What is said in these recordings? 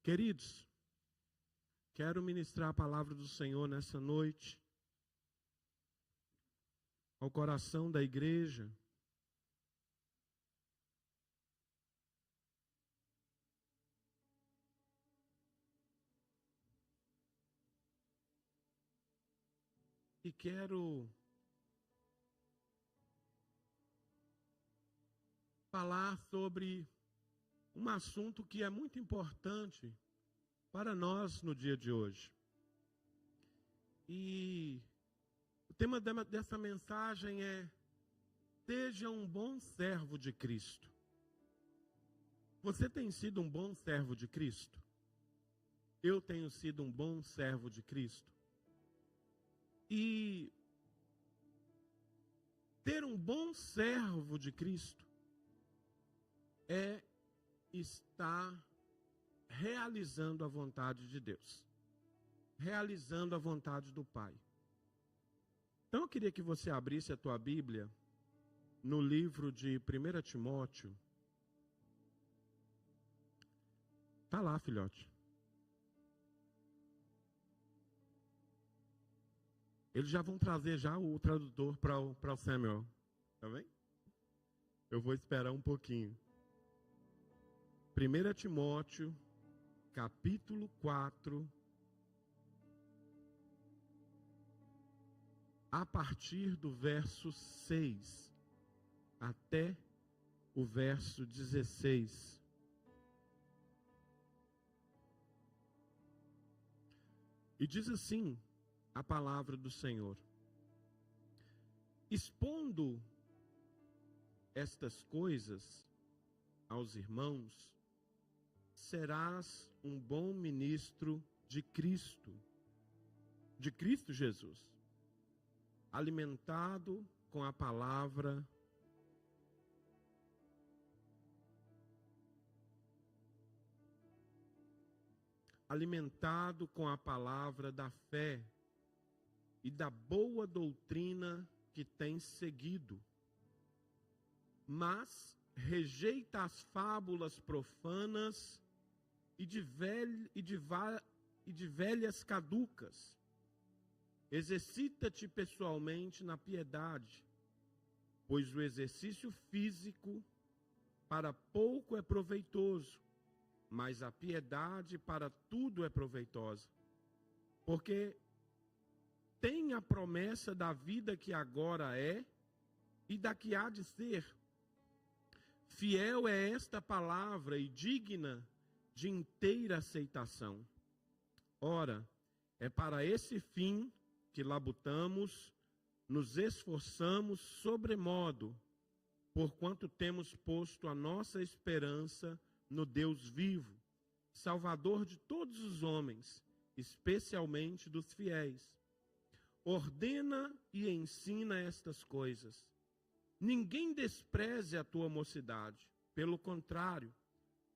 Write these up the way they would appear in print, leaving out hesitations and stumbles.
Queridos, quero ministrar a palavra do Senhor nessa noite ao coração da igreja. E quero falar sobre um assunto que é muito importante para nós no dia de hoje. E o tema dessa mensagem é: seja um bom servo de Cristo. Você tem sido um bom servo de Cristo? Eu tenho sido um bom servo de Cristo. E ter um bom servo de Cristo é estar realizando a vontade de Deus, realizando a vontade do Pai. Então eu queria que você abrisse a tua Bíblia no livro de 1 Timóteo. Está lá, filhote. Eles já vão trazer já o tradutor para o Samuel. Tá bem? Eu vou esperar um pouquinho. 1 Timóteo, capítulo 4, a partir do verso 6 até o verso 16. E diz assim a palavra do Senhor: expondo estas coisas aos irmãos, serás um bom ministro de Cristo Jesus, alimentado com a palavra da fé e da boa doutrina que tens seguido. Mas rejeita as fábulas profanas e de velhas caducas. Exercita-te pessoalmente na piedade, pois o exercício físico para pouco é proveitoso, mas a piedade para tudo é proveitosa. Porque tem a promessa da vida que agora é e da que há de ser. Fiel é esta palavra e digna de inteira aceitação. Ora, é para esse fim que labutamos, nos esforçamos sobremodo, porquanto temos posto a nossa esperança no Deus vivo, Salvador de todos os homens, especialmente dos fiéis. Ordena e ensina estas coisas. Ninguém despreze a tua mocidade, pelo contrário,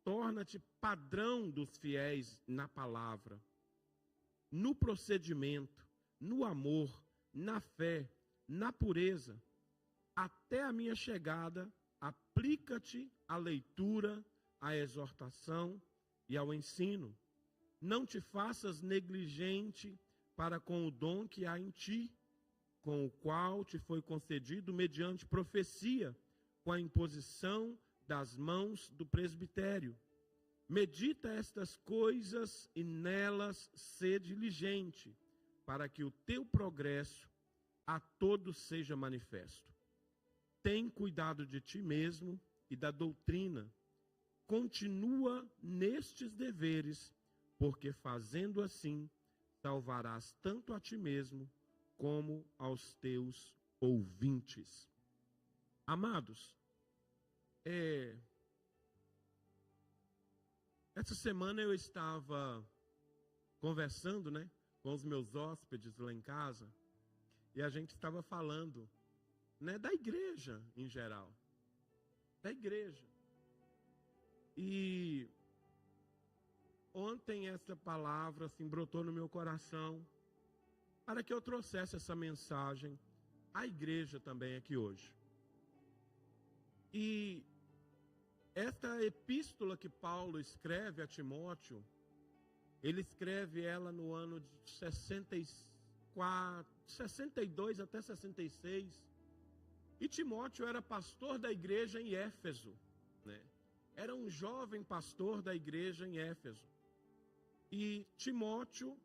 torna-te padrão dos fiéis na palavra, no procedimento, no amor, na fé, na pureza. Até a minha chegada, aplica-te à leitura, à exortação e ao ensino. Não te faças negligente para com o dom que há em ti, com o qual te foi concedido mediante profecia, com a imposição das mãos do presbitério. Medita estas coisas e nelas sê diligente, para que o teu progresso a todos seja manifesto. Tem cuidado de ti mesmo e da doutrina. Continua nestes deveres, porque fazendo assim, salvarás tanto a ti mesmo como aos teus ouvintes. Amados, essa semana eu estava conversando, com os meus hóspedes lá em casa, e a gente estava falando, da igreja em geral, da igreja. E ontem essa palavra assim brotou no meu coração para que eu trouxesse essa mensagem à igreja também aqui hoje. E esta epístola que Paulo escreve a Timóteo Ele escreve ela no ano de 62 até 66. E Timóteo era pastor da igreja em Éfeso, né? Era um jovem pastor da igreja em Éfeso. E Timóteo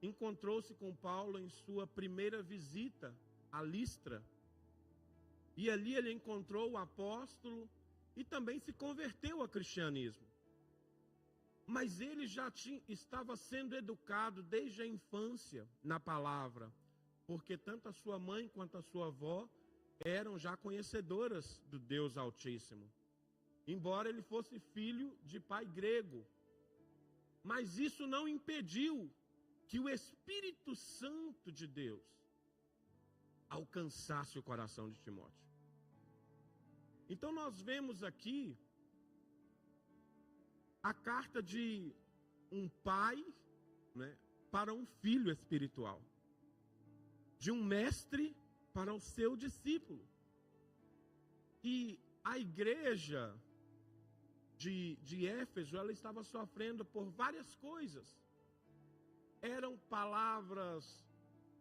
encontrou-se com Paulo em sua primeira visita a Listra. E ali ele encontrou o apóstolo e também se converteu ao cristianismo. Mas ele já estava sendo educado desde a infância na palavra, porque tanto a sua mãe quanto a sua avó eram já conhecedoras do Deus Altíssimo. Embora ele fosse filho de pai grego. Mas isso não impediu que o Espírito Santo de Deus alcançasse o coração de Timóteo. Então nós vemos aqui a carta de um pai, né, para um filho espiritual. De um mestre para o seu discípulo. E a igreja de Éfeso, ela estava sofrendo por várias coisas. Eram palavras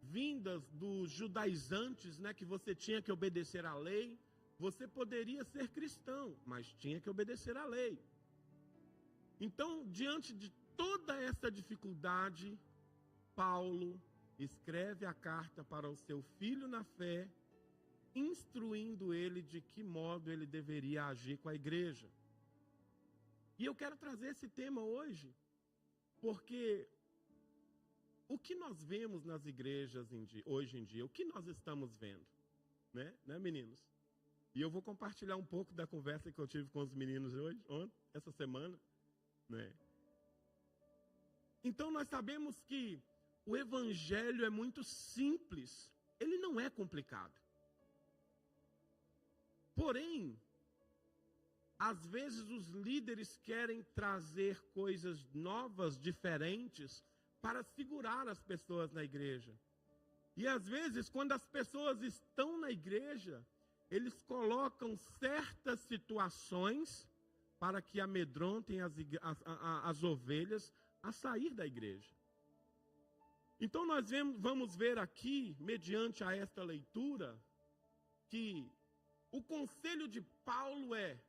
vindas dos judaizantes, né, que você tinha que obedecer à lei. Você poderia ser cristão, mas tinha que obedecer à lei. Então, diante de toda essa dificuldade, Paulo escreve a carta para o seu filho na fé, instruindo ele de que modo ele deveria agir com a igreja. E eu quero trazer esse tema hoje, porque o que nós vemos nas igrejas hoje em dia, o que nós estamos vendo, né, meninos? E eu vou compartilhar um pouco da conversa que eu tive com os meninos essa semana, né? Então nós sabemos que o evangelho é muito simples, ele não é complicado. Porém, às vezes os líderes querem trazer coisas novas, diferentes, para segurar as pessoas na igreja. E às vezes, quando as pessoas estão na igreja, eles colocam certas situações para que amedrontem as ovelhas a sair da igreja. Então nós vamos ver aqui, mediante a esta leitura, que o conselho de Paulo é: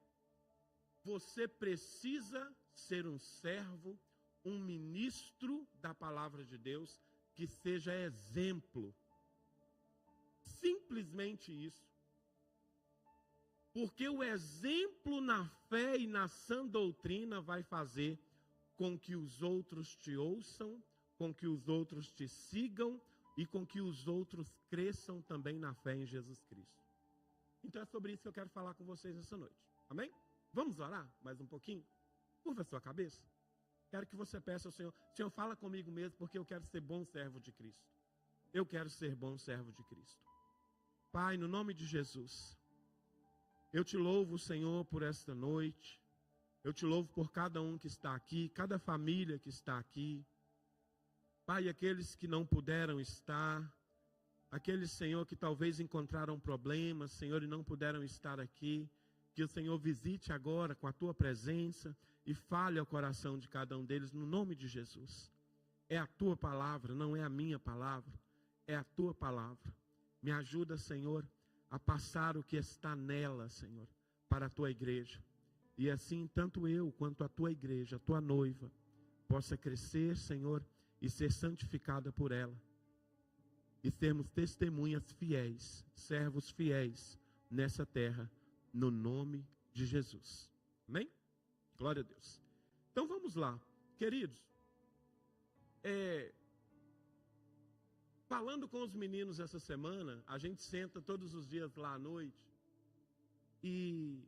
você precisa ser um servo, um ministro da palavra de Deus, que seja exemplo. Simplesmente isso. Porque o exemplo na fé e na sã doutrina vai fazer com que os outros te ouçam, com que os outros te sigam e com que os outros cresçam também na fé em Jesus Cristo. Então é sobre isso que eu quero falar com vocês essa noite. Amém? Vamos orar mais um pouquinho? Curva a sua cabeça. Quero que você peça ao Senhor: Senhor, fala comigo mesmo, porque eu quero ser bom servo de Cristo. Eu quero ser bom servo de Cristo. Pai, no nome de Jesus, eu te louvo, Senhor, por esta noite. Eu te louvo por cada um que está aqui, cada família que está aqui. Pai, aqueles que não puderam estar, aqueles, Senhor, que talvez encontraram problemas, Senhor, e não puderam estar aqui, que o Senhor visite agora com a tua presença e fale ao coração de cada um deles, no nome de Jesus. É a tua palavra, não é a minha palavra, é a tua palavra. Me ajuda, Senhor, a passar o que está nela, Senhor, para a tua igreja. E assim, tanto eu quanto a tua igreja, a tua noiva, possa crescer, Senhor, e ser santificada por ela. E sermos testemunhas fiéis, servos fiéis nessa terra, no nome de Jesus. Amém? Glória a Deus. Então vamos lá, queridos. Falando com os meninos essa semana, a gente senta todos os dias lá à noite e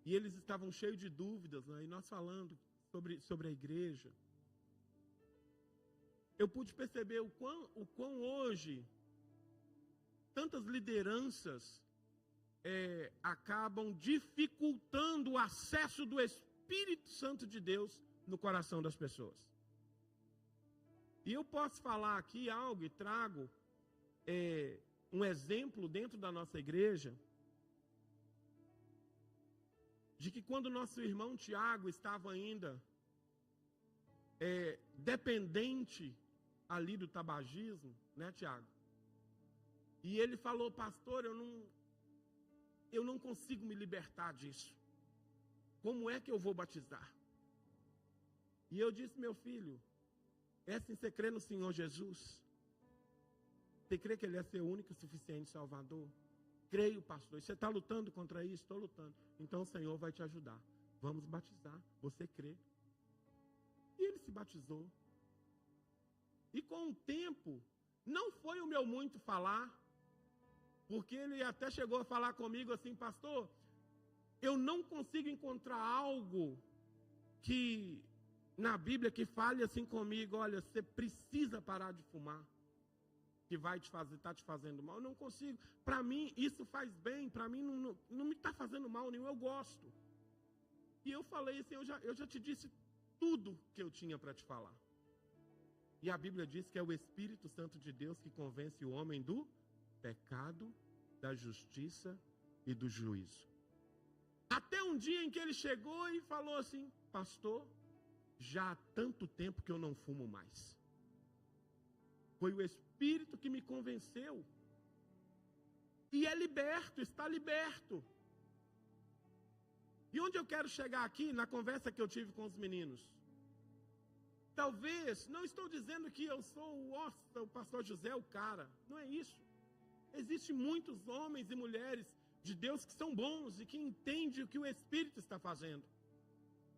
eles estavam cheios de dúvidas, né? E nós falando sobre a igreja. Eu pude perceber o quão hoje tantas lideranças acabam dificultando o acesso do Espírito Santo de Deus no coração das pessoas. E eu posso falar aqui algo e trago um exemplo dentro da nossa igreja, de que quando nosso irmão Tiago estava ainda dependente ali do tabagismo, né, Tiago? E ele falou, pastor, eu não consigo me libertar disso. Como é que eu vou batizar? E eu disse, meu filho, assim você crê no Senhor Jesus? Você crê que Ele é seu único e suficiente Salvador? Creio, pastor. Você está lutando contra isso? Estou lutando. Então o Senhor vai te ajudar. Vamos batizar. Você crê? E ele se batizou. E com o tempo, não foi o meu muito falar, porque ele até chegou a falar comigo assim, pastor, eu não consigo encontrar algo que na Bíblia que fale assim comigo, olha, você precisa parar de fumar, que vai está te fazendo mal. Eu não consigo. Para mim, isso faz bem, para mim não me está fazendo mal nenhum, eu gosto. E eu falei assim, eu já te disse tudo que eu tinha para te falar. E a Bíblia diz que é o Espírito Santo de Deus que convence o homem do pecado, da justiça e do juízo. Até um dia em que ele chegou e falou assim, pastor, já há tanto tempo que eu não fumo mais. Foi o Espírito que me convenceu. E é liberto, está liberto. E onde eu quero chegar aqui, na conversa que eu tive com os meninos? Talvez, não estou dizendo que eu sou o pastor José, o cara. Não é isso. Existem muitos homens e mulheres de Deus que são bons e que entendem o que o Espírito está fazendo.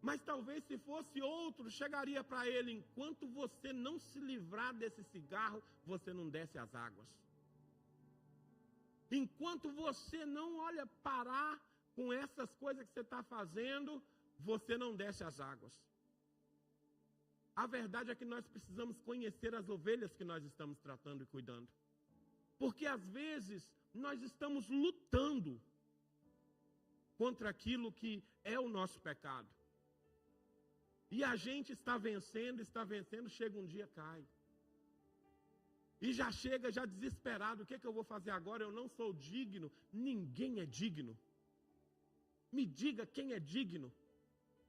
Mas talvez se fosse outro, chegaria para ele, enquanto você não se livrar desse cigarro, você não desce as águas. Enquanto você não parar com essas coisas que você está fazendo, você não desce as águas. A verdade é que nós precisamos conhecer as ovelhas que nós estamos tratando e cuidando. Porque às vezes nós estamos lutando contra aquilo que é o nosso pecado. E a gente está vencendo, chega um dia, cai. E já chega, já desesperado, o que eu vou fazer agora? Eu não sou digno, ninguém é digno. Me diga quem é digno.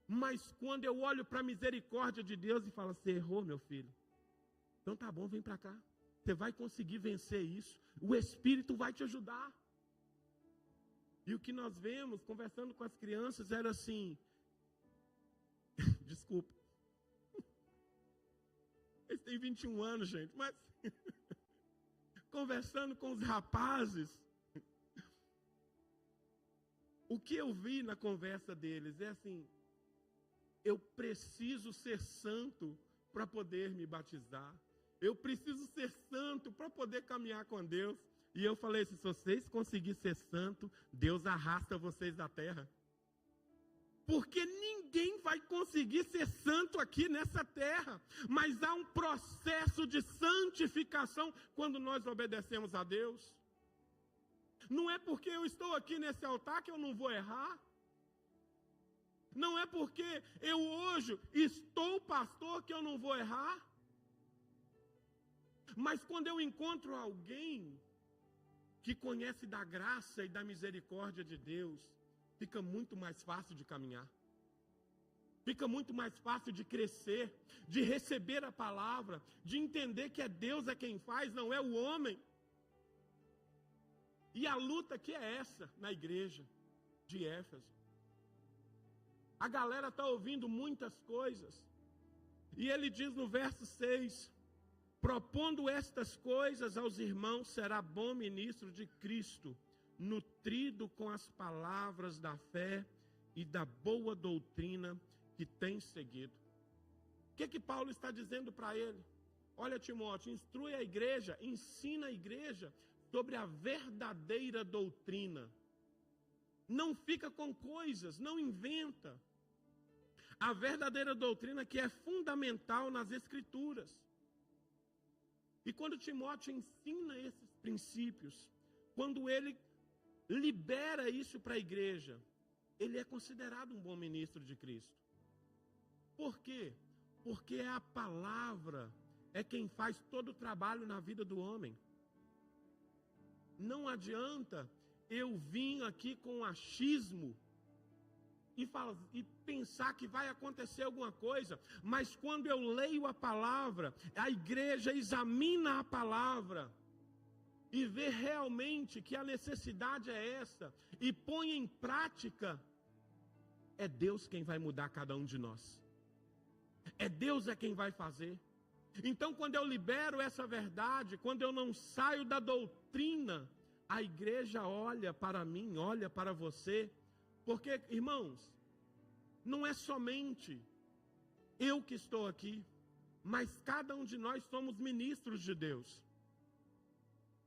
Mas quando eu olho para a misericórdia de Deus e falo, você errou, meu filho. Então tá bom, vem para cá. Você vai conseguir vencer isso. O Espírito vai te ajudar. E o que nós vemos, conversando com as crianças, era assim... Desculpa. Eles têm 21 anos, gente, mas... Conversando com os rapazes... O que eu vi na conversa deles é assim... Eu preciso ser santo para poder me batizar. Eu preciso ser santo para poder caminhar com Deus. E eu falei assim, se vocês conseguirem ser santo, Deus arrasta vocês da terra. Porque ninguém vai conseguir ser santo aqui nessa terra. Mas há um processo de santificação quando nós obedecemos a Deus. Não é porque eu estou aqui nesse altar que eu não vou errar. Não é porque eu hoje estou pastor que eu não vou errar. Mas quando eu encontro alguém que conhece da graça e da misericórdia de Deus, fica muito mais fácil de caminhar. Fica muito mais fácil de crescer, de receber a palavra, de entender que é Deus quem faz, não é o homem. E a luta que é essa na igreja de Éfeso. A galera está ouvindo muitas coisas. E ele diz no verso 6, propondo estas coisas aos irmãos, será bom ministro de Cristo, nutrido com as palavras da fé e da boa doutrina que tem seguido. O que Paulo está dizendo para ele? Olha, Timóteo, instrui a igreja, ensina a igreja sobre a verdadeira doutrina. Não fica com coisas, não inventa. A verdadeira doutrina que é fundamental nas Escrituras. E quando Timóteo ensina esses princípios, quando ele libera isso para a igreja, ele é considerado um bom ministro de Cristo. Por quê? Porque a palavra é quem faz todo o trabalho na vida do homem. Não adianta eu vir aqui com achismo e pensar que vai acontecer alguma coisa, mas quando eu leio a palavra, a igreja examina a palavra e vê realmente que a necessidade é essa e põe em prática, é Deus quem vai mudar cada um de nós. É Deus quem vai fazer. Então, quando eu libero essa verdade, quando eu não saio da doutrina, a igreja olha para mim, olha para você, porque, irmãos, não é somente eu que estou aqui, mas cada um de nós somos ministros de Deus.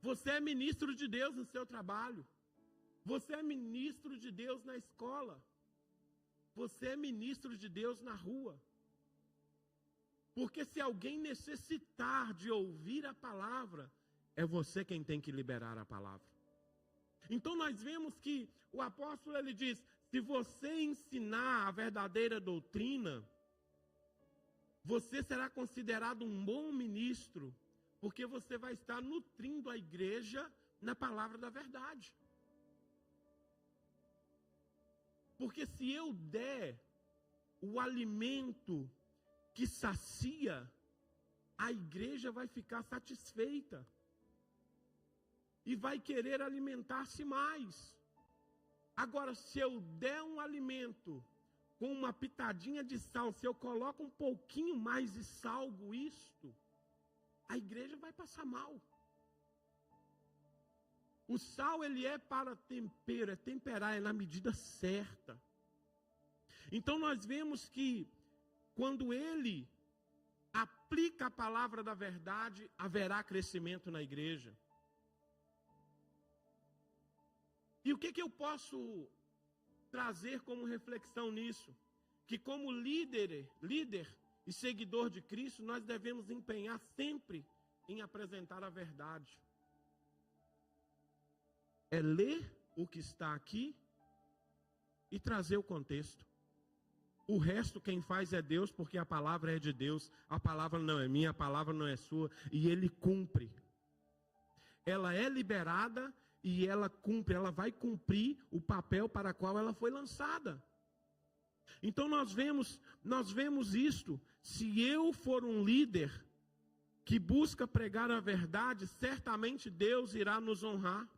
Você é ministro de Deus no seu trabalho. Você é ministro de Deus na escola. Você é ministro de Deus na rua. Porque se alguém necessitar de ouvir a palavra, é você quem tem que liberar a palavra. Então nós vemos que o apóstolo ele diz, se você ensinar a verdadeira doutrina, você será considerado um bom ministro, porque você vai estar nutrindo a igreja na palavra da verdade. Porque se eu der o alimento que sacia, a igreja vai ficar satisfeita e vai querer alimentar-se mais. Agora, se eu der um alimento com uma pitadinha de sal, se eu coloco um pouquinho mais de salgo isto, a igreja vai passar mal. O sal, ele é para tempero, é temperar, é na medida certa. Então nós vemos que quando ele aplica a palavra da verdade, haverá crescimento na igreja. E o que eu posso trazer como reflexão nisso? Que como líder e seguidor de Cristo, nós devemos empenhar sempre em apresentar a verdade. É ler o que está aqui e trazer o contexto. O resto quem faz é Deus, porque a palavra é de Deus. A palavra não é minha, a palavra não é sua. E Ele cumpre. Ela é liberada e ela cumpre. Ela vai cumprir o papel para o qual ela foi lançada. Então nós vemos isto. Se eu for um líder que busca pregar a verdade, certamente Deus irá nos honrar.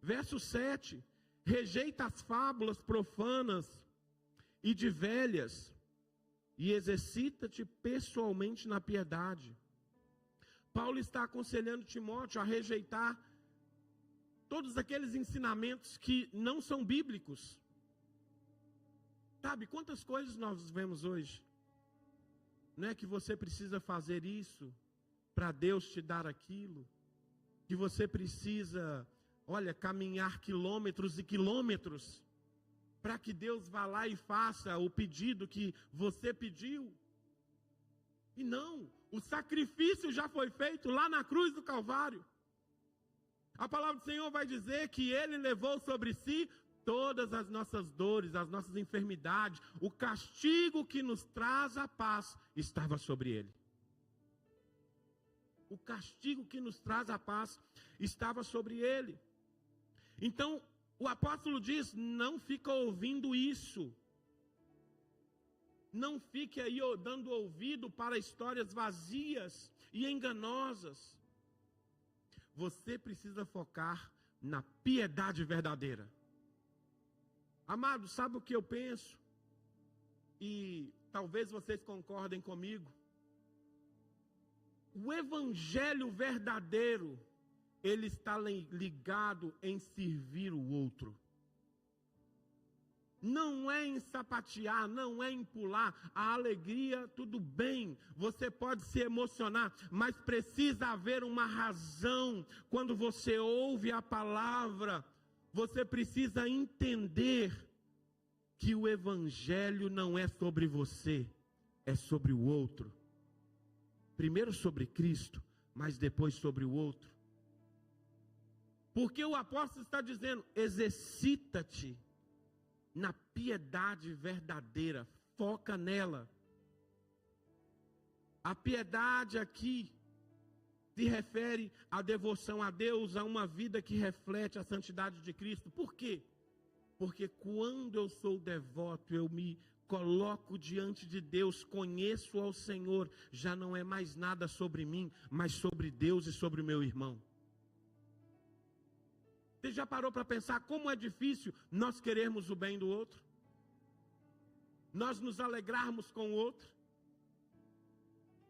Verso 7, rejeita as fábulas profanas e de velhas, e exercita-te pessoalmente na piedade. Paulo está aconselhando Timóteo a rejeitar todos aqueles ensinamentos que não são bíblicos. Sabe, quantas coisas nós vemos hoje? Não é que você precisa fazer isso para Deus te dar aquilo, que você precisa... caminhar quilômetros e quilômetros para que Deus vá lá e faça o pedido que você pediu. E não, o sacrifício já foi feito lá na cruz do Calvário. A palavra do Senhor vai dizer que Ele levou sobre si todas as nossas dores, as nossas enfermidades. O castigo que nos traz a paz estava sobre Ele. O castigo que nos traz a paz estava sobre Ele. Então, o apóstolo diz, não fica ouvindo isso. Não fique aí dando ouvido para histórias vazias e enganosas. Você precisa focar na piedade verdadeira. Amado, sabe o que eu penso? E talvez vocês concordem comigo. O evangelho verdadeiro, ele está ligado em servir o outro. Não é em sapatear, não é em pular. A alegria, tudo bem, você pode se emocionar, mas precisa haver uma razão. Quando você ouve a palavra, você precisa entender que o evangelho não é sobre você, é sobre o outro. Primeiro sobre Cristo, mas depois sobre o outro. Porque o apóstolo está dizendo, exercita-te na piedade verdadeira, foca nela. A piedade aqui se refere à devoção a Deus, a uma vida que reflete a santidade de Cristo. Por quê? Porque quando eu sou devoto, eu me coloco diante de Deus, conheço ao Senhor, já não é mais nada sobre mim, mas sobre Deus e sobre o meu irmão. Você já parou para pensar como é difícil nós querermos o bem do outro? Nós nos alegrarmos com o outro?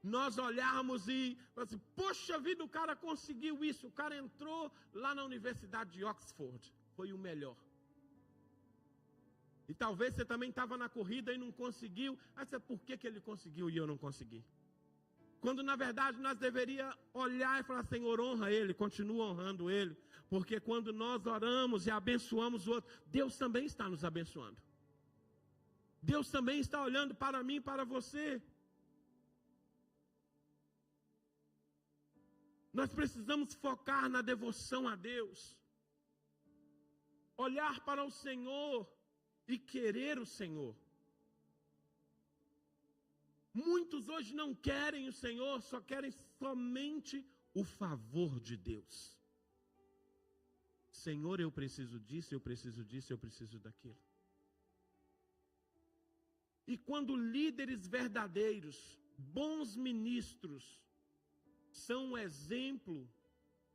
Nós olharmos e assim, poxa vida, o cara conseguiu isso, o cara entrou lá na Universidade de Oxford, foi o melhor. E talvez você também estava na corrida e não conseguiu. Aí você, por que ele conseguiu e eu não consegui? Quando na verdade nós deveríamos olhar e falar, Senhor, honra ele, continua honrando ele. Porque quando nós oramos e abençoamos o outro, Deus também está nos abençoando. Deus também está olhando para mim e para você. Nós precisamos focar na devoção a Deus. Olhar para o Senhor e querer o Senhor. Muitos hoje não querem o Senhor, só querem somente o favor de Deus. Senhor, eu preciso disso, eu preciso disso, eu preciso daquilo. E quando líderes verdadeiros, bons ministros, são um exemplo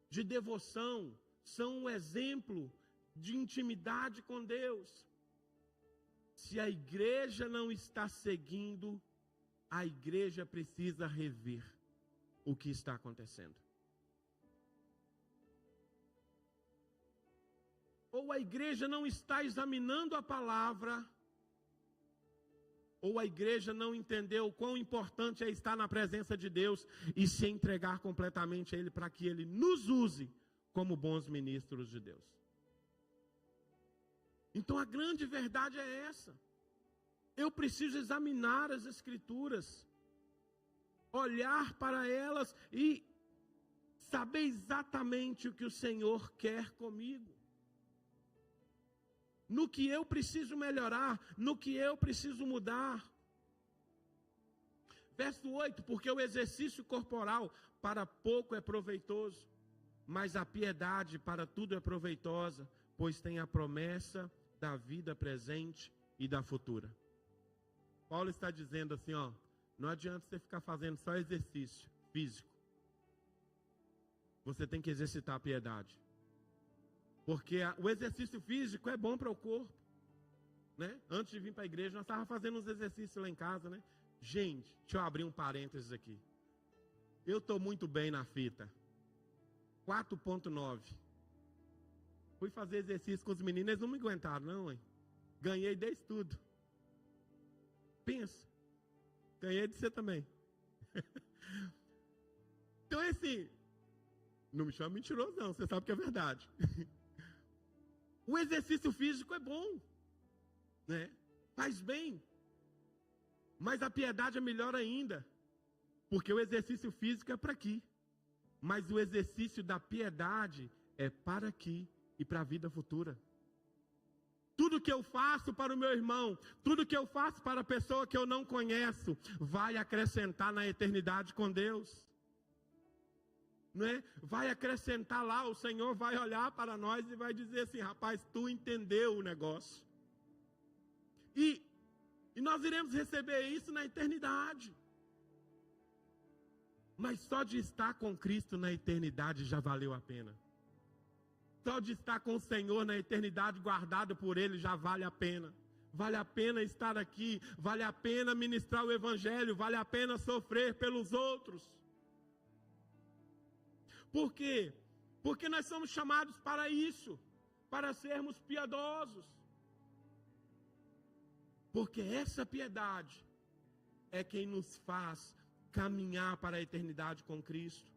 de devoção, são um exemplo de intimidade com Deus, se a igreja não está seguindo, a igreja precisa rever o que está acontecendo. Ou a igreja não está examinando a palavra, ou a igreja não entendeu o quão importante é estar na presença de Deus e se entregar completamente a Ele para que Ele nos use como bons ministros de Deus. Então a grande verdade é essa. Eu preciso examinar as Escrituras, olhar para elas e saber exatamente o que o Senhor quer comigo. No que eu preciso melhorar, no que eu preciso mudar. Verso 8, porque o exercício corporal para pouco é proveitoso, mas a piedade para tudo é proveitosa, pois tem a promessa da vida presente e da futura. Paulo está dizendo assim, ó, não adianta você ficar fazendo só exercício físico. Você tem que exercitar a piedade. Porque o exercício físico é bom para o corpo, né? Antes de vir para a igreja, nós estávamos fazendo uns exercícios lá em casa, né? Gente, deixa eu abrir um parênteses aqui. Eu estou muito bem na fita. 4.9. Fui fazer exercício com os meninos, eles não me aguentaram, não, hein? Ganhei desde tudo. Pensa. Ganhei de você também. Então, assim, não me chama mentiroso, não. Você sabe que é verdade. O exercício físico é bom, né? Faz bem. Mas a piedade é melhor ainda. Porque o exercício físico é para aqui. Mas o exercício da piedade é para aqui e para a vida futura. Tudo que eu faço para o meu irmão, tudo que eu faço para a pessoa que eu não conheço, vai acrescentar na eternidade com Deus. Não é? Vai acrescentar lá, o Senhor vai olhar para nós e vai dizer assim, rapaz, tu entendeu o negócio. E nós iremos receber isso na eternidade. Mas só de estar com Cristo na eternidade já valeu a pena. Só de estar com o Senhor na eternidade, guardado por Ele, já vale a pena. Vale a pena estar aqui, vale a pena ministrar o Evangelho, vale a pena sofrer pelos outros. Por quê? Porque nós somos chamados para isso, para sermos piedosos. Porque essa piedade é quem nos faz caminhar para a eternidade com Cristo.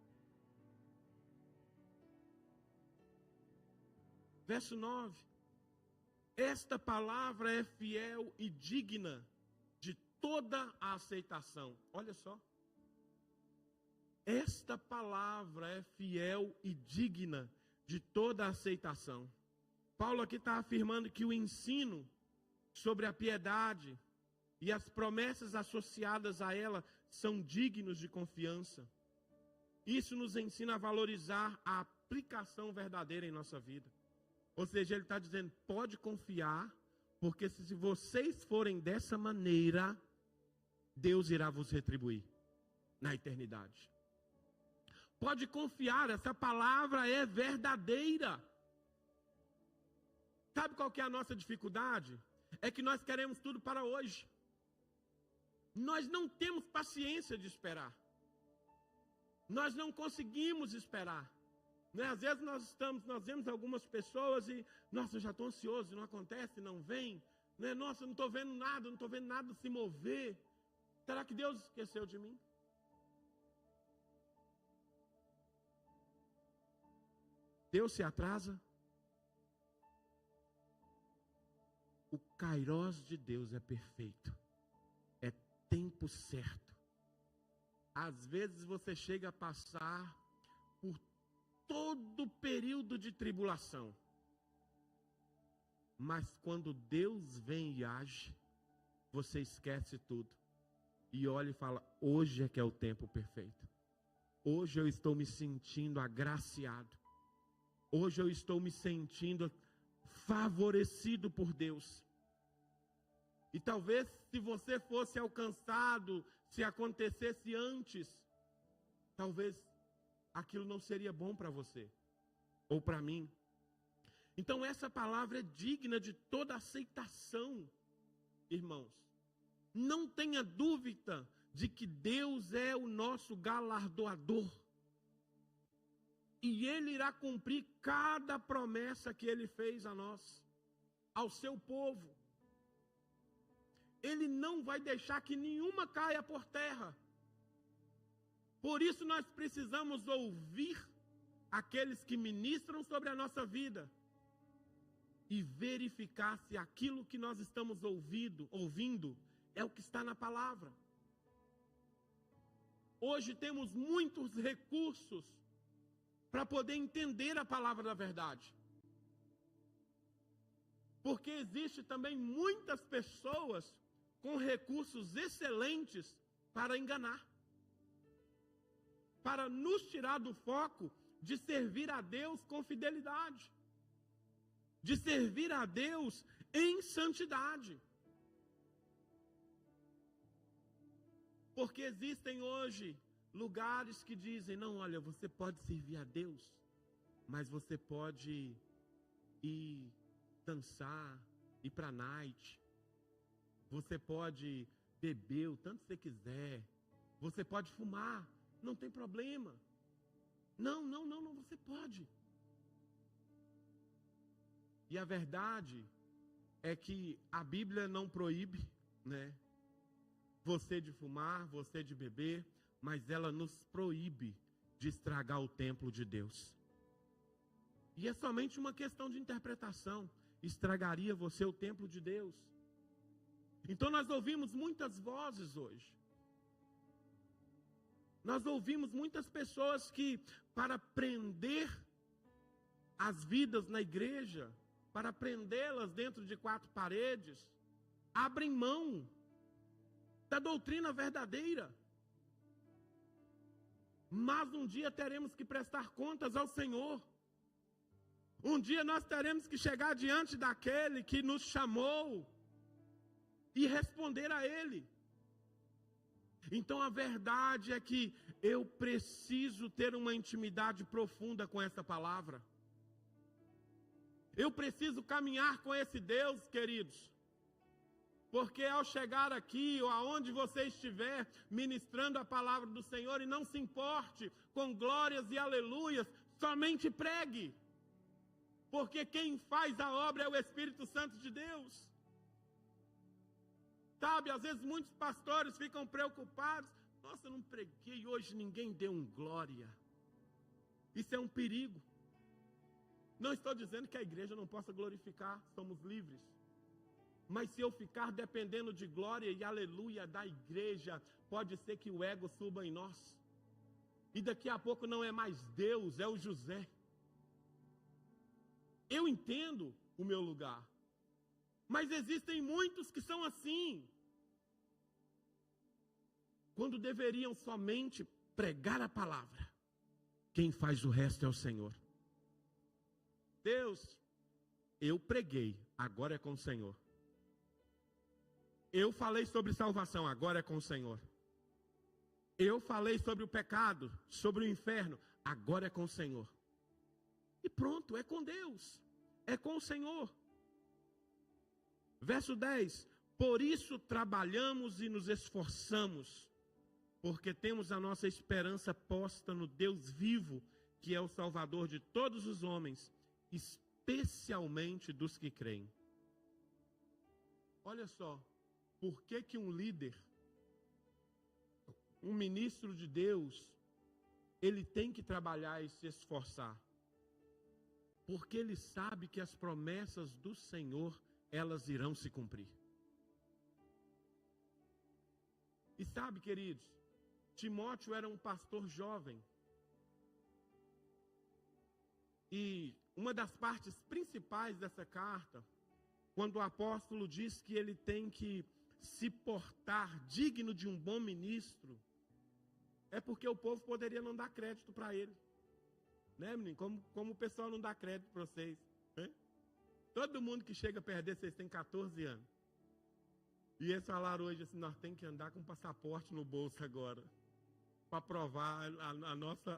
Verso 9. Esta palavra é fiel e digna de toda a aceitação. Olha só. Esta palavra é fiel e digna de toda a aceitação. Paulo aqui está afirmando que o ensino sobre a piedade e as promessas associadas a ela são dignos de confiança. Isso nos ensina a valorizar a aplicação verdadeira em nossa vida. Ou seja, ele está dizendo, pode confiar, porque se vocês forem dessa maneira, Deus irá vos retribuir na eternidade. Pode confiar, essa palavra é verdadeira. Sabe qual que é a nossa dificuldade? É que nós queremos tudo para hoje. Nós não temos paciência de esperar. Nós não conseguimos esperar. Né? Às vezes nós vemos algumas pessoas e, nossa, eu já estou ansioso, não acontece, não vem. Né? Nossa, eu não estou vendo nada, não estou vendo nada se mover. Será que Deus esqueceu de mim? Deus se atrasa? O kairós de Deus é perfeito. É tempo certo. Às vezes você chega a passar por todo o período de tribulação. Mas quando Deus vem e age, você esquece tudo. E olha e fala, hoje é que é o tempo perfeito. Hoje eu estou me sentindo agraciado. Hoje eu estou me sentindo favorecido por Deus. E talvez se você fosse alcançado, se acontecesse antes, talvez aquilo não seria bom para você, ou para mim. Então essa palavra é digna de toda aceitação, irmãos. Não tenha dúvida de que Deus é o nosso galardoador. E Ele irá cumprir cada promessa que Ele fez a nós, ao seu povo. Ele não vai deixar que nenhuma caia por terra. Por isso nós precisamos ouvir aqueles que ministram sobre a nossa vida e verificar se aquilo que nós estamos ouvindo é o que está na palavra. Hoje temos muitos recursos para poder entender a palavra da verdade. Porque existe também muitas pessoas com recursos excelentes para enganar. Para nos tirar do foco de servir a Deus com fidelidade. De servir a Deus em santidade. Porque existem hoje lugares que dizem, não, olha, você pode servir a Deus, mas você pode ir dançar, ir para a night, você pode beber o tanto que você quiser, você pode fumar, não tem problema. Não, você pode. E a verdade é que a Bíblia não proíbe, né? Você de fumar, você de beber, mas ela nos proíbe de estragar o templo de Deus. E é somente uma questão de interpretação. Estragaria você o templo de Deus? Então nós ouvimos muitas vozes hoje. Nós ouvimos muitas pessoas que, para prender as vidas na igreja, para prendê-las dentro de 4 paredes, abrem mão da doutrina verdadeira. Mas um dia teremos que prestar contas ao Senhor. Um dia nós teremos que chegar diante daquele que nos chamou e responder a Ele. Então a verdade é que eu preciso ter uma intimidade profunda com essa palavra. Eu preciso caminhar com esse Deus, queridos. Porque ao chegar aqui, ou aonde você estiver ministrando a palavra do Senhor, e não se importe com glórias e aleluias, somente pregue. Porque quem faz a obra é o Espírito Santo de Deus. Sabe, às vezes muitos pastores ficam preocupados. Nossa, eu não preguei hoje, ninguém deu um glória. Isso é um perigo. Não estou dizendo que a igreja não possa glorificar, somos livres. Mas se eu ficar dependendo de glória e aleluia da igreja, pode ser que o ego suba em nós. E daqui a pouco não é mais Deus, é o José. Eu entendo o meu lugar. Mas existem muitos que são assim. Quando deveriam somente pregar a palavra. Quem faz o resto é o Senhor. Deus, Eu preguei, agora é com o Senhor. Eu falei sobre salvação, agora é com o Senhor. Eu falei sobre o pecado, sobre o inferno, agora é com o Senhor. E pronto, é com Deus, é com o Senhor. Verso 10, por isso trabalhamos e nos esforçamos, porque temos a nossa esperança posta no Deus vivo, que é o Salvador de todos os homens, especialmente dos que creem. Olha só, por que um líder, um ministro de Deus, ele tem que trabalhar e se esforçar? Porque ele sabe que as promessas do Senhor, elas irão se cumprir. E sabe, queridos, Timóteo era um pastor jovem. E uma das partes principais dessa carta, quando o apóstolo diz que ele tem que se portar digno de um bom ministro, é porque o povo poderia não dar crédito para ele. Né, menino? Como o pessoal não dá crédito para vocês. Né? Todo mundo que chega a perder, vocês têm 14 anos. E eles falaram hoje assim, nós temos que andar com passaporte no bolso agora, para provar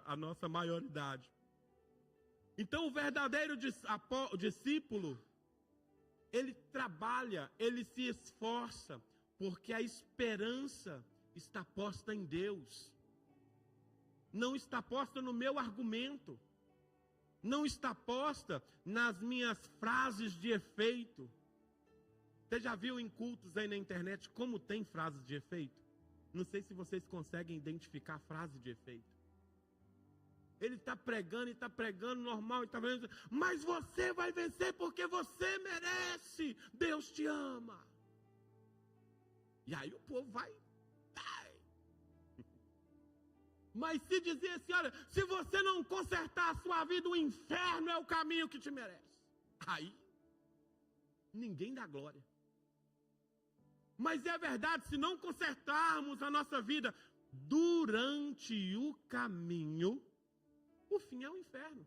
a nossa maioridade. Então o verdadeiro discípulo, ele trabalha, ele se esforça, porque a esperança está posta em Deus. Não está posta no meu argumento. Não está posta nas minhas frases de efeito. Você já viu em cultos aí na internet como tem frases de efeito? Não sei se vocês conseguem identificar frase de efeito. Ele está pregando e está pregando normal, e está vendo, mas você vai vencer porque você merece. Deus te ama. E aí o povo vai. Mas se dizer assim, olha, se você não consertar a sua vida, o inferno é o caminho que te merece. Aí, ninguém dá glória. Mas é verdade, se não consertarmos a nossa vida durante o caminho, o fim é o inferno.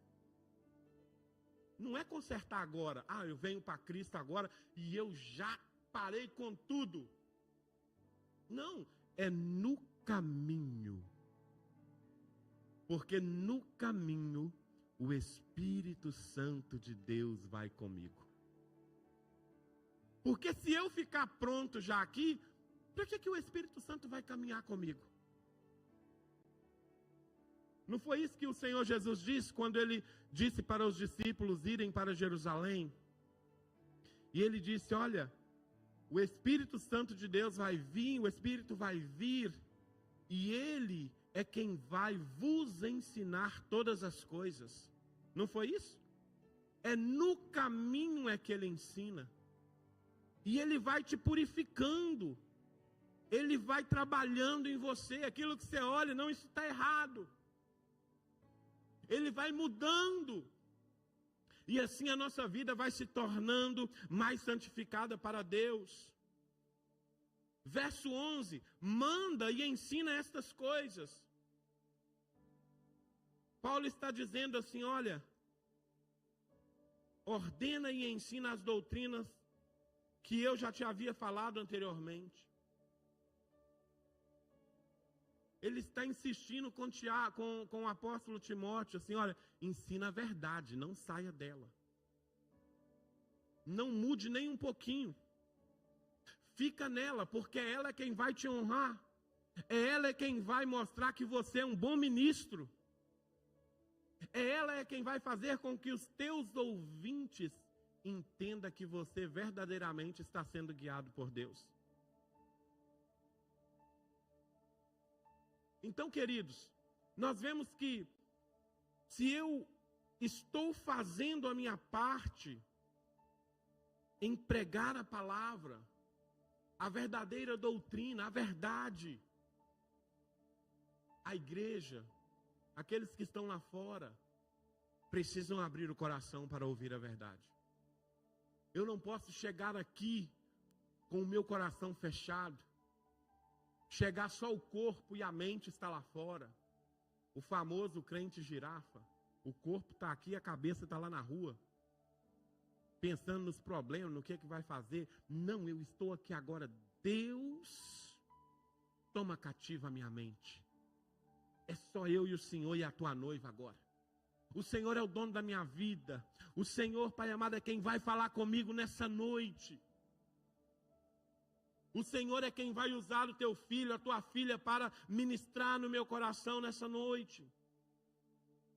Não é consertar agora. Eu venho para Cristo agora e eu já parei com tudo. Não, é no caminho. Porque no caminho, o Espírito Santo de Deus vai comigo. Porque se eu ficar pronto já aqui, para que o Espírito Santo vai caminhar comigo? Não foi isso que o Senhor Jesus disse quando ele disse para os discípulos irem para Jerusalém? E ele disse, olha, o Espírito Santo de Deus vai vir, o Espírito vai vir, e ele é quem vai vos ensinar todas as coisas. Não foi isso? É no caminho é que ele ensina. E ele vai te purificando. Ele vai trabalhando em você. Aquilo que você olha, não, isso está errado. Ele vai mudando. E assim a nossa vida vai se tornando mais santificada para Deus. Verso 11, manda e ensina estas coisas. Paulo está dizendo assim, olha, ordena e ensina as doutrinas que eu já te havia falado anteriormente. Ele está insistindo com o apóstolo Timóteo, assim, olha, ensina a verdade, não saia dela. Não mude nem um pouquinho. Fica nela, porque ela é quem vai te honrar. Ela é quem vai mostrar que você é um bom ministro. Ela é quem vai fazer com que os teus ouvintes entendam que você verdadeiramente está sendo guiado por Deus. Então, queridos, nós vemos que se eu estou fazendo a minha parte em pregar a palavra, a verdadeira doutrina, a verdade, a igreja, aqueles que estão lá fora, precisam abrir o coração para ouvir a verdade. Eu não posso chegar aqui com o meu coração fechado, chegar só o corpo e a mente está lá fora. O famoso crente girafa, o corpo está aqui, a cabeça está lá na rua. pensando nos problemas, no que vai fazer. Não, eu estou aqui agora. Deus, toma cativa a minha mente. É só eu e o Senhor e a tua noiva agora. O Senhor é o dono da minha vida. O Senhor, Pai amado, é quem vai falar comigo nessa noite. O Senhor é quem vai usar o teu filho, a tua filha, para ministrar no meu coração nessa noite.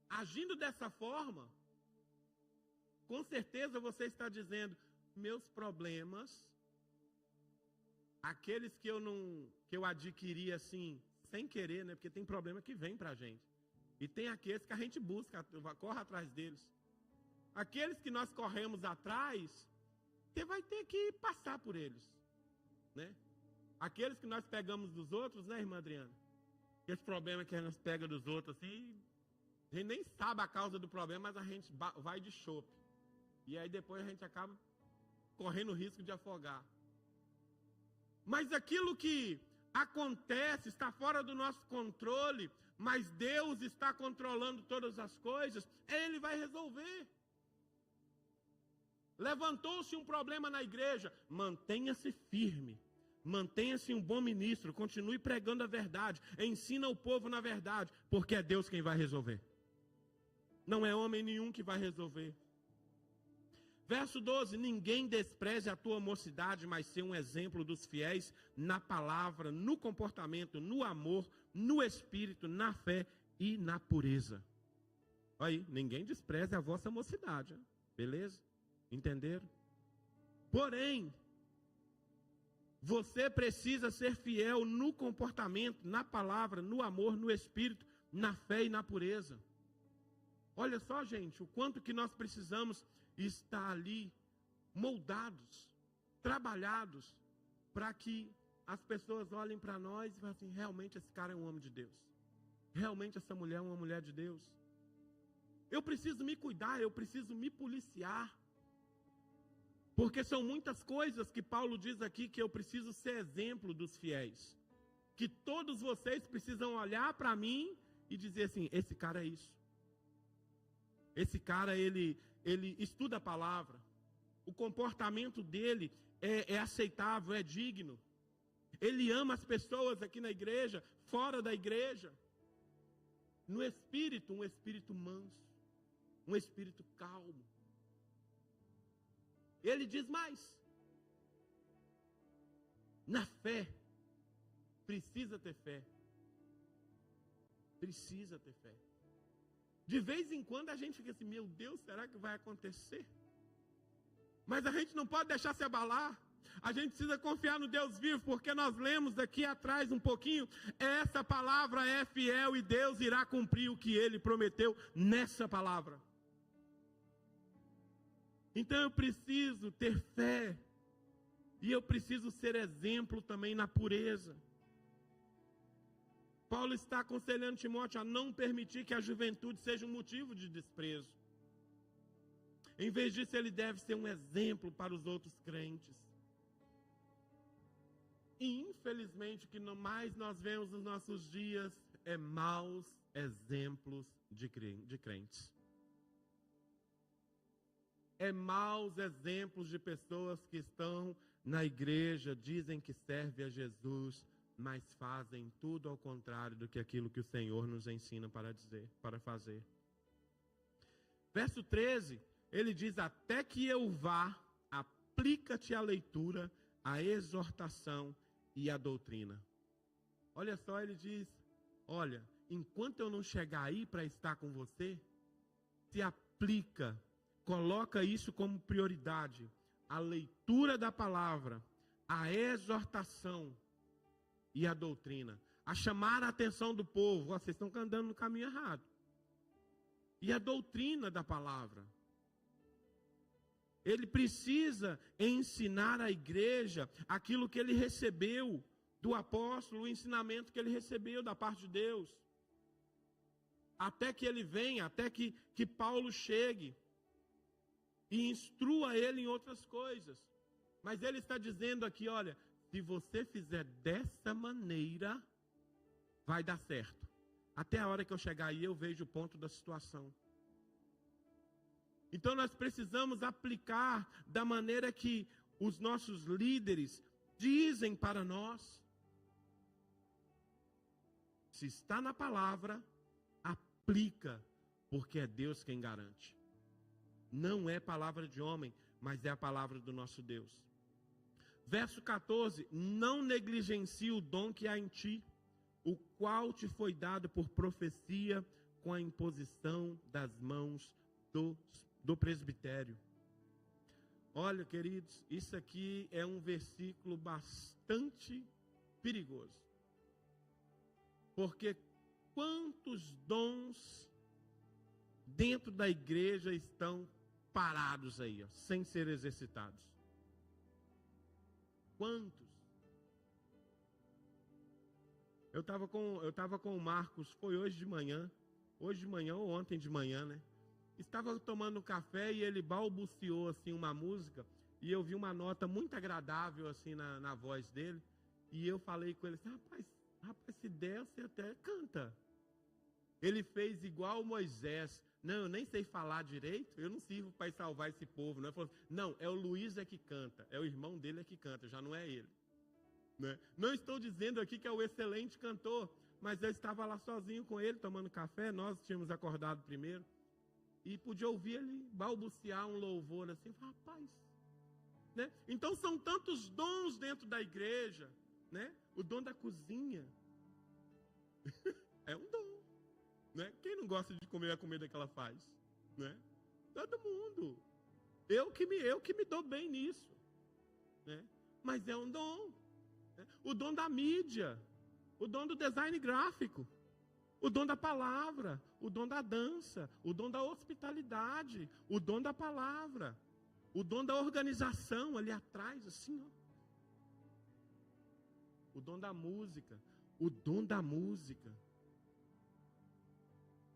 Agindo dessa forma, com certeza você está dizendo, meus problemas, aqueles que eu adquiri assim, sem querer, né? Porque tem problema que vem pra gente. E tem aqueles que a gente busca, corre atrás deles. Aqueles que nós corremos atrás, você vai ter que passar por eles, né? Aqueles que nós pegamos dos outros, né, irmã Adriana? Esse problema que nós pegamos dos outros, assim, a gente nem sabe a causa do problema, mas a gente vai de chope. E aí depois a gente acaba correndo o risco de afogar. Mas aquilo que acontece está fora do nosso controle, mas Deus está controlando todas as coisas, Ele vai resolver. Levantou-se um problema na igreja, mantenha-se firme, mantenha-se um bom ministro, continue pregando a verdade, ensina o povo na verdade, porque é Deus quem vai resolver. Não é homem nenhum que vai resolver. Verso 12, ninguém despreze a tua mocidade, mas ser um exemplo dos fiéis na palavra, no comportamento, no amor, no espírito, na fé e na pureza. Aí, ninguém despreze a vossa mocidade, beleza? Entenderam? Porém, você precisa ser fiel no comportamento, na palavra, no amor, no espírito, na fé e na pureza. Olha só, gente, o quanto que nós precisamos estar ali moldados, trabalhados, para que as pessoas olhem para nós e falem assim, realmente esse cara é um homem de Deus. Realmente essa mulher é uma mulher de Deus. Eu preciso me cuidar, eu preciso me policiar. Porque são muitas coisas que Paulo diz aqui que eu preciso ser exemplo dos fiéis. Que todos vocês precisam olhar para mim e dizer assim, esse cara é isso. Esse cara, ele estuda a palavra. O comportamento dele é aceitável, é digno. Ele ama as pessoas aqui na igreja, fora da igreja. No espírito, um espírito manso. Um espírito calmo. Ele diz mais. Na fé, precisa ter fé. Precisa ter fé. De vez em quando a gente fica assim, meu Deus, será que vai acontecer? Mas a gente não pode deixar se abalar. A gente precisa confiar no Deus vivo, porque nós lemos aqui atrás um pouquinho, essa palavra é fiel e Deus irá cumprir o que Ele prometeu nessa palavra. Então eu preciso ter fé, e eu preciso ser exemplo também na pureza. Paulo está aconselhando Timóteo a não permitir que a juventude seja um motivo de desprezo. Em vez disso, ele deve ser um exemplo para os outros crentes. E infelizmente o que mais nós vemos nos nossos dias é maus exemplos de crentes. É maus exemplos de pessoas que estão na igreja, dizem que servem a Jesus, mas fazem tudo ao contrário do que aquilo que o Senhor nos ensina para fazer. Verso 13, ele diz, até que eu vá, aplica-te a leitura, a exortação e a doutrina. Olha só, ele diz, olha, enquanto eu não chegar aí para estar com você, se aplica, coloca isso como prioridade, a leitura da palavra, a exortação e a doutrina, a chamar a atenção do povo, vocês estão andando no caminho errado. E a doutrina da palavra. Ele precisa ensinar à igreja aquilo que ele recebeu do apóstolo, o ensinamento que ele recebeu da parte de Deus. Até que ele venha, até que Paulo chegue e instrua ele em outras coisas. Mas ele está dizendo aqui, olha, se você fizer dessa maneira, vai dar certo. Até a hora que eu chegar aí, eu vejo o ponto da situação. Então nós precisamos aplicar da maneira que os nossos líderes dizem para nós. Se está na palavra, aplica, porque é Deus quem garante. Não é palavra de homem, mas é a palavra do nosso Deus. Verso 14: não negligencie o dom que há em ti, o qual te foi dado por profecia com a imposição das mãos do presbitério. Olha, queridos, isso aqui é um versículo bastante perigoso. Porque quantos dons dentro da igreja estão parados aí, ó, sem ser exercitados? Quantos? Eu estava com o Marcos, foi hoje de manhã ou ontem de manhã, né? Estava tomando um café e ele balbuciou assim uma música, e eu vi uma nota muito agradável assim na voz dele, e eu falei com ele assim: rapaz, se der, você até canta. Ele fez igual Moisés: não, eu nem sei falar direito, eu não sirvo para salvar esse povo. Não, falou, não, é o Luiz é que canta, é o irmão dele é que canta, já não é ele. Né? Não estou dizendo aqui que é o excelente cantor, mas eu estava lá sozinho com ele, tomando café, nós tínhamos acordado primeiro, e podia ouvir ele balbuciar um louvor assim, rapaz. Né? Então são tantos dons dentro da igreja, né? O dom da cozinha é um dom. Né? Quem não gosta de comer a comida que ela faz? Né? Todo mundo. Eu que me dou bem nisso. Né? Mas é um dom. Né? O dom da mídia, o dom do design gráfico, o dom da palavra, o dom da dança, o dom da hospitalidade, o dom da palavra, o dom da organização ali atrás, assim, ó. O dom da música, o dom da música.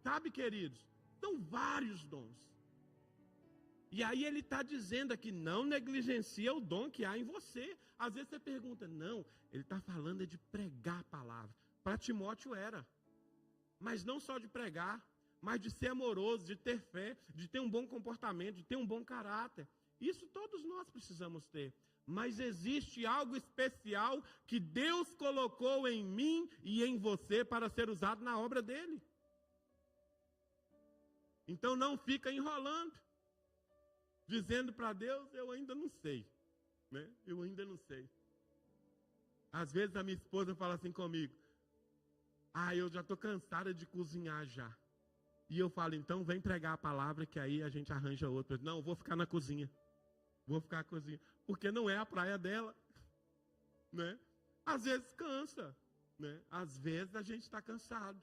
Sabe, queridos, são vários dons. E aí ele está dizendo aqui, não negligencia o dom que há em você. Às vezes você pergunta, não, ele está falando de pregar a palavra. Para Timóteo era. Mas não só de pregar, mas de ser amoroso, de ter fé, de ter um bom comportamento, de ter um bom caráter. Isso todos nós precisamos ter. Mas existe algo especial que Deus colocou em mim e em você para ser usado na obra dele. Então não fica enrolando, dizendo para Deus, eu ainda não sei, né? Eu ainda não sei. Às vezes a minha esposa fala assim comigo, eu já estou cansada de cozinhar já. E eu falo, então vem pregar a palavra que aí a gente arranja outra. Não, vou ficar na cozinha. Vou ficar na cozinha. Porque não é a praia dela, né? Às vezes cansa, né? Às vezes a gente está cansado.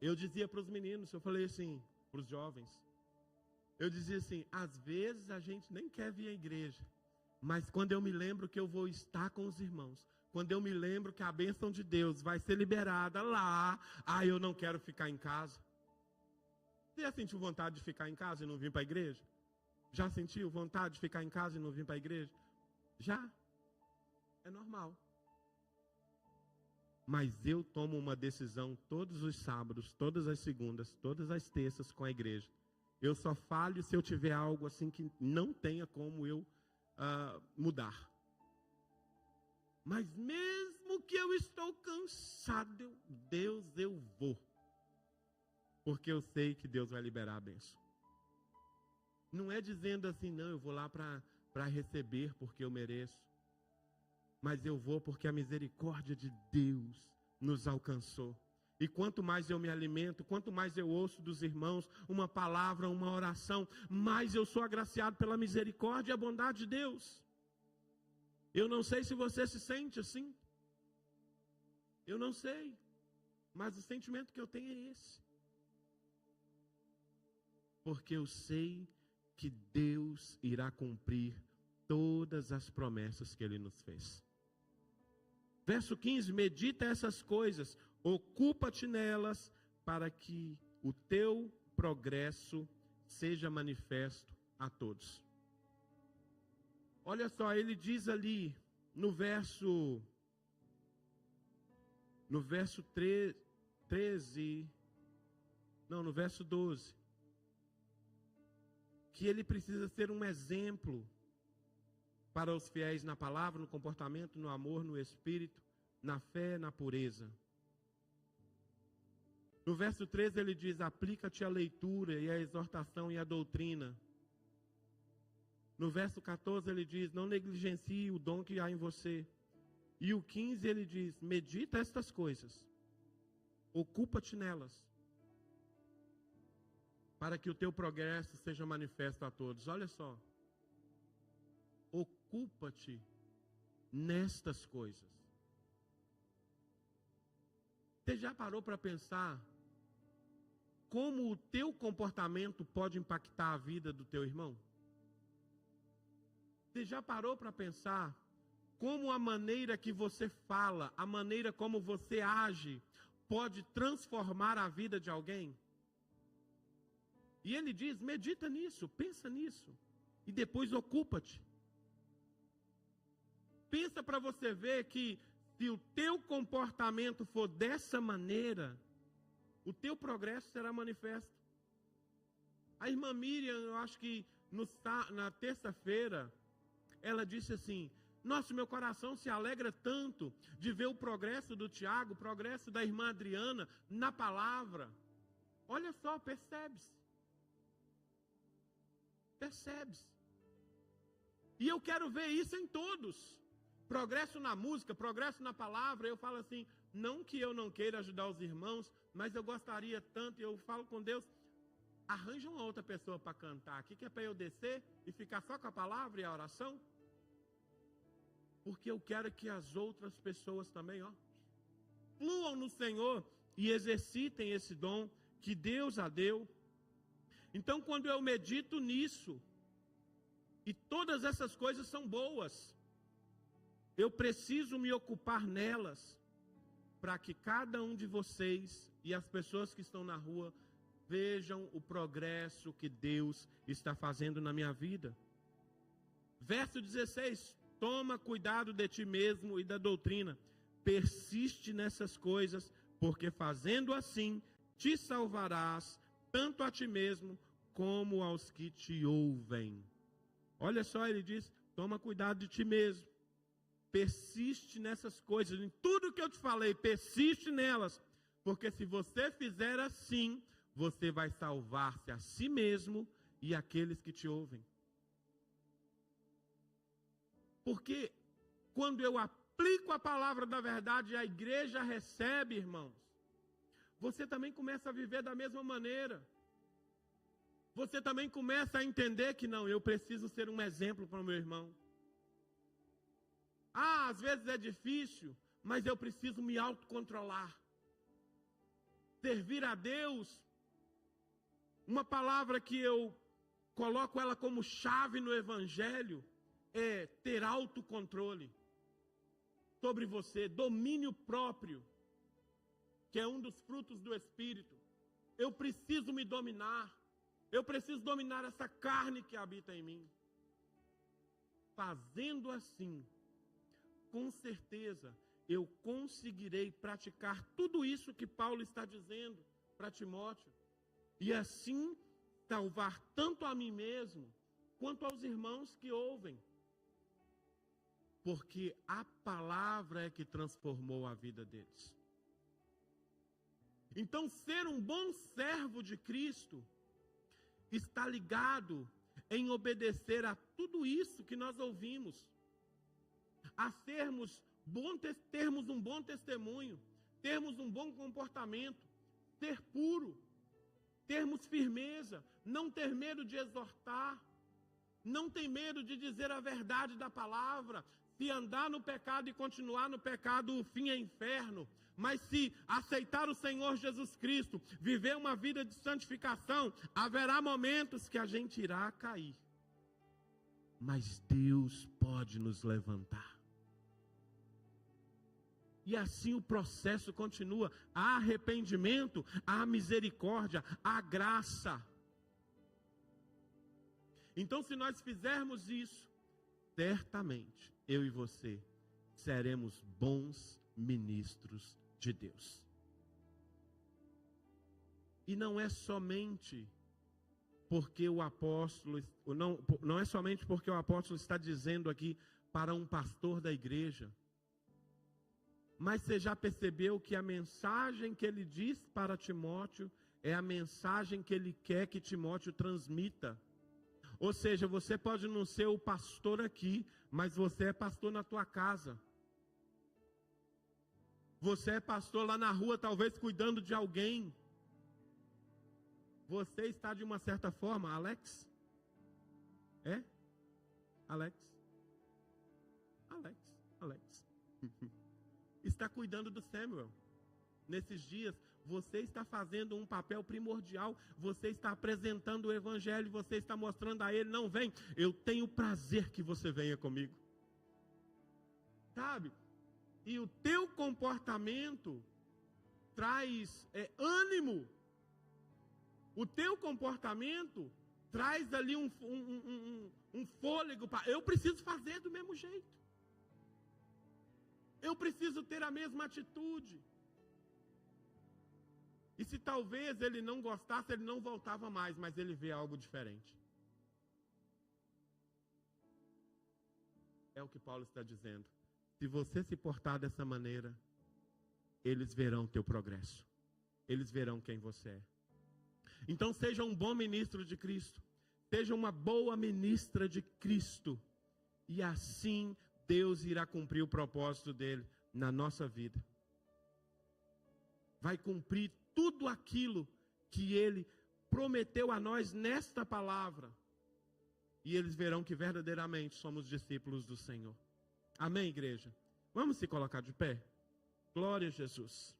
Eu dizia para os meninos, eu falei assim, para os jovens, eu dizia assim, às vezes a gente nem quer vir à igreja, mas quando eu me lembro que eu vou estar com os irmãos, quando eu me lembro que a bênção de Deus vai ser liberada lá, eu não quero ficar em casa. Você já sentiu vontade de ficar em casa e não vir para a igreja? Já sentiu vontade de ficar em casa e não vir para a igreja? Já. É normal. Mas eu tomo uma decisão todos os sábados, todas as segundas, todas as terças com a igreja. Eu só falho se eu tiver algo assim que não tenha como eu mudar. Mas mesmo que eu estou cansado, Deus, eu vou. Porque eu sei que Deus vai liberar a bênção. Não é dizendo assim, não, eu vou lá para receber porque eu mereço. Mas eu vou porque a misericórdia de Deus nos alcançou. E quanto mais eu me alimento, quanto mais eu ouço dos irmãos uma palavra, uma oração, mais eu sou agraciado pela misericórdia e a bondade de Deus. Eu não sei se você se sente assim. Eu não sei. Mas o sentimento que eu tenho é esse. Porque eu sei que Deus irá cumprir todas as promessas que Ele nos fez. Verso 15, medita essas coisas, ocupa-te nelas, para que o teu progresso seja manifesto a todos. Olha só, ele diz ali, no verso 12, que ele precisa ser um exemplo para os fiéis na palavra, no comportamento, no amor, no espírito, na fé, na pureza. No verso 13 ele diz: aplica-te a leitura e a exortação e a doutrina. No verso 14 ele diz: não negligencie o dom que há em você. E o 15 ele diz: medita estas coisas, ocupa-te nelas, para que o teu progresso seja manifesto a todos. Olha só, ocupa-te nestas coisas. Você já parou para pensar como o teu comportamento pode impactar a vida do teu irmão? Você já parou para pensar como a maneira que você fala, a maneira como você age, pode transformar a vida de alguém? E ele diz: medita nisso, pensa nisso, e depois ocupa-te. Pensa para você ver que se o teu comportamento for dessa maneira, o teu progresso será manifesto. A irmã Miriam, eu acho que na terça-feira, ela disse assim: nossa, meu coração se alegra tanto de ver o progresso do Tiago, o progresso da irmã Adriana na palavra. Olha só, percebe-se. Percebe-se. E eu quero ver isso em todos. Progresso na música, progresso na palavra. Eu falo assim, não que eu não queira ajudar os irmãos, mas eu gostaria tanto, e eu falo com Deus, arranja uma outra pessoa para cantar aqui, que é para eu descer e ficar só com a palavra e a oração. Porque eu quero que as outras pessoas também, fluam no Senhor e exercitem esse dom que Deus a deu. Então, quando eu medito nisso, e todas essas coisas são boas, eu preciso me ocupar nelas, para que cada um de vocês e as pessoas que estão na rua vejam o progresso que Deus está fazendo na minha vida. Verso 16, toma cuidado de ti mesmo e da doutrina, persiste nessas coisas, porque fazendo assim, te salvarás, tanto a ti mesmo, como aos que te ouvem. Olha só, ele diz, toma cuidado de ti mesmo. Persiste nessas coisas, em tudo que eu te falei, persiste nelas, porque se você fizer assim, você vai salvar-se a si mesmo e aqueles que te ouvem. Porque quando eu aplico a palavra da verdade e a igreja recebe, irmãos, você também começa a viver da mesma maneira. Você também começa a entender que não, eu preciso ser um exemplo para o meu irmão. Às vezes é difícil, mas eu preciso me autocontrolar. Servir a Deus, uma palavra que eu coloco ela como chave no Evangelho, é ter autocontrole sobre você, domínio próprio, que é um dos frutos do Espírito. Eu preciso me dominar, eu preciso dominar essa carne que habita em mim. Fazendo assim, com certeza, eu conseguirei praticar tudo isso que Paulo está dizendo para Timóteo. E assim, salvar tanto a mim mesmo, quanto aos irmãos que ouvem. Porque a palavra é que transformou a vida deles. Então, ser um bom servo de Cristo está ligado em obedecer a tudo isso que nós ouvimos. A termos um bom testemunho, termos um bom comportamento, ser puro, termos firmeza, não ter medo de exortar, não ter medo de dizer a verdade da palavra. Se andar no pecado e continuar no pecado, o fim é inferno. Mas se aceitar o Senhor Jesus Cristo, viver uma vida de santificação, haverá momentos que a gente irá cair. Mas Deus pode nos levantar. E assim o processo continua. Há arrependimento, há misericórdia, há graça. Então, se nós fizermos isso, certamente, eu e você, seremos bons ministros de Deus. E não é somente porque o apóstolo, não é somente porque o apóstolo está dizendo aqui para um pastor da igreja, mas você já percebeu que a mensagem que ele diz para Timóteo é a mensagem que ele quer que Timóteo transmita. Ou seja, você pode não ser o pastor aqui, mas você é pastor na tua casa. Você é pastor lá na rua, talvez cuidando de alguém. Você está de uma certa forma, Alex? É? Alex? Está cuidando do Samuel. Nesses dias, você está fazendo um papel primordial. Você está apresentando o evangelho. Você está mostrando a ele, não vem. Eu tenho prazer que você venha comigo. Sabe? E o teu comportamento traz ânimo. O teu comportamento traz ali um fôlego. Eu preciso fazer do mesmo jeito. Eu preciso ter a mesma atitude. E se talvez ele não gostasse, ele não voltava mais, mas ele vê algo diferente. É o que Paulo está dizendo. Se você se portar dessa maneira, eles verão teu progresso. Eles verão quem você é. Então seja um bom ministro de Cristo. Seja uma boa ministra de Cristo. E assim Deus irá cumprir o propósito dele na nossa vida. Vai cumprir tudo aquilo que ele prometeu a nós nesta palavra. E eles verão que verdadeiramente somos discípulos do Senhor. Amém, igreja? Vamos se colocar de pé? Glória a Jesus.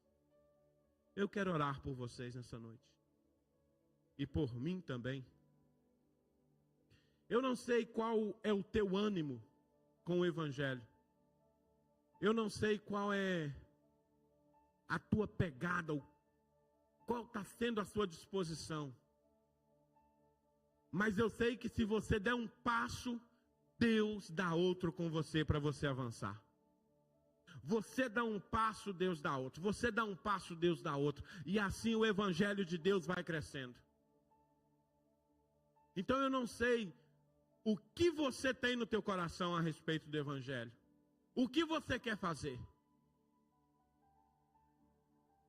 Eu quero orar por vocês nessa noite. E por mim também. Eu não sei qual é o teu ânimo com o evangelho. Eu não sei qual é a tua pegada, qual está sendo a sua disposição. Mas eu sei que se você der um passo, Deus dá outro com você para você avançar. Você dá um passo, Deus dá outro. Você dá um passo, Deus dá outro. E assim o evangelho de Deus vai crescendo. Então eu não sei o que você tem no teu coração a respeito do evangelho. O que você quer fazer?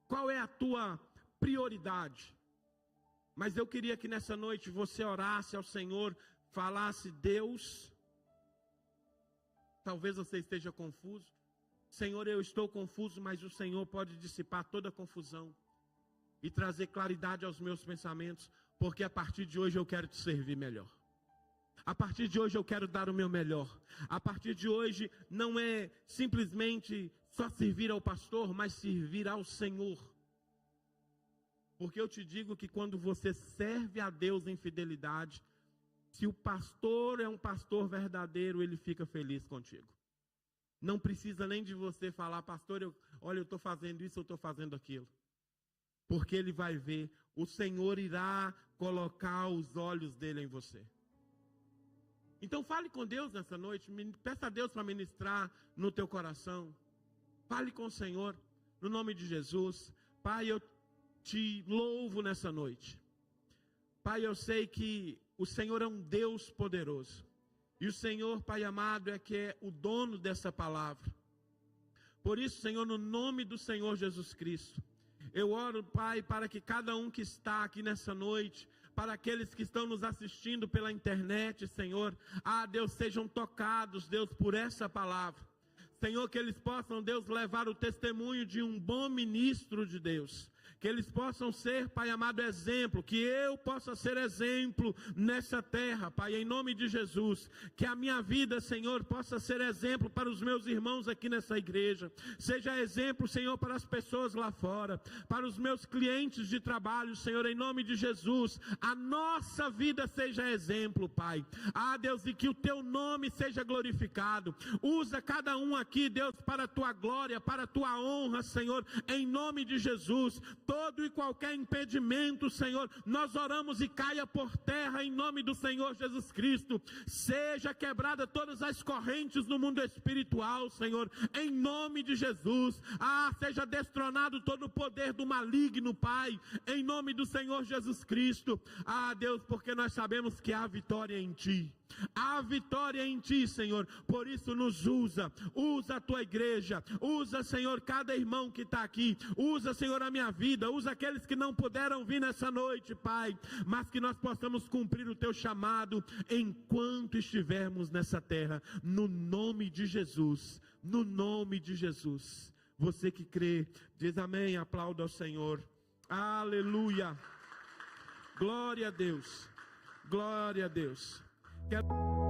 Qual é a tua prioridade? Mas eu queria que nessa noite você orasse ao Senhor, falasse: Deus, talvez você esteja confuso. Senhor, eu estou confuso, mas o Senhor pode dissipar toda a confusão e trazer claridade aos meus pensamentos, porque a partir de hoje eu quero te servir melhor. A partir de hoje eu quero dar o meu melhor. A partir de hoje não é simplesmente só servir ao pastor, mas servir ao Senhor. Porque eu te digo que quando você serve a Deus em fidelidade, se o pastor é um pastor verdadeiro, ele fica feliz contigo. Não precisa nem de você falar: pastor, eu estou fazendo isso, eu estou fazendo aquilo. Porque ele vai ver, o Senhor irá colocar os olhos dele em você. Então fale com Deus nessa noite, peça a Deus para ministrar no teu coração. Fale com o Senhor, no nome de Jesus. Pai, eu te louvo nessa noite. Pai, eu sei que o Senhor é um Deus poderoso. E o Senhor, Pai amado, é que é o dono dessa palavra. Por isso, Senhor, no nome do Senhor Jesus Cristo, eu oro, Pai, para que cada um que está aqui nessa noite, para aqueles que estão nos assistindo pela internet, Senhor, Deus, sejam tocados, Deus, por essa palavra. Senhor, que eles possam, Deus, levar o testemunho de um bom ministro de Deus. Que eles possam ser, Pai amado, exemplo. Que eu possa ser exemplo nessa terra, Pai, em nome de Jesus. Que a minha vida, Senhor, possa ser exemplo para os meus irmãos aqui nessa igreja. Seja exemplo, Senhor, para as pessoas lá fora. Para os meus clientes de trabalho, Senhor, em nome de Jesus. A nossa vida seja exemplo, Pai. Deus, e que o Teu nome seja glorificado. Usa cada um aqui, Deus, para a Tua glória, para a Tua honra, Senhor, em nome de Jesus. todo e qualquer impedimento, Senhor, nós oramos e caia por terra em nome do Senhor Jesus Cristo. Seja quebrada todas as correntes no mundo espiritual, Senhor, em nome de Jesus. Seja destronado todo o poder do maligno, Pai, em nome do Senhor Jesus Cristo. Deus, porque nós sabemos que há vitória em Ti. Há vitória em Ti, Senhor. Por isso nos usa a Tua igreja, usa, Senhor, cada irmão que está aqui, usa, Senhor, a minha vida, usa aqueles que não puderam vir nessa noite, Pai, mas que nós possamos cumprir o Teu chamado enquanto estivermos nessa terra, no nome de Jesus, no nome de Jesus. Você que crê, diz amém, aplauda ao Senhor. Aleluia. Glória a Deus. Glória a Deus. Quero...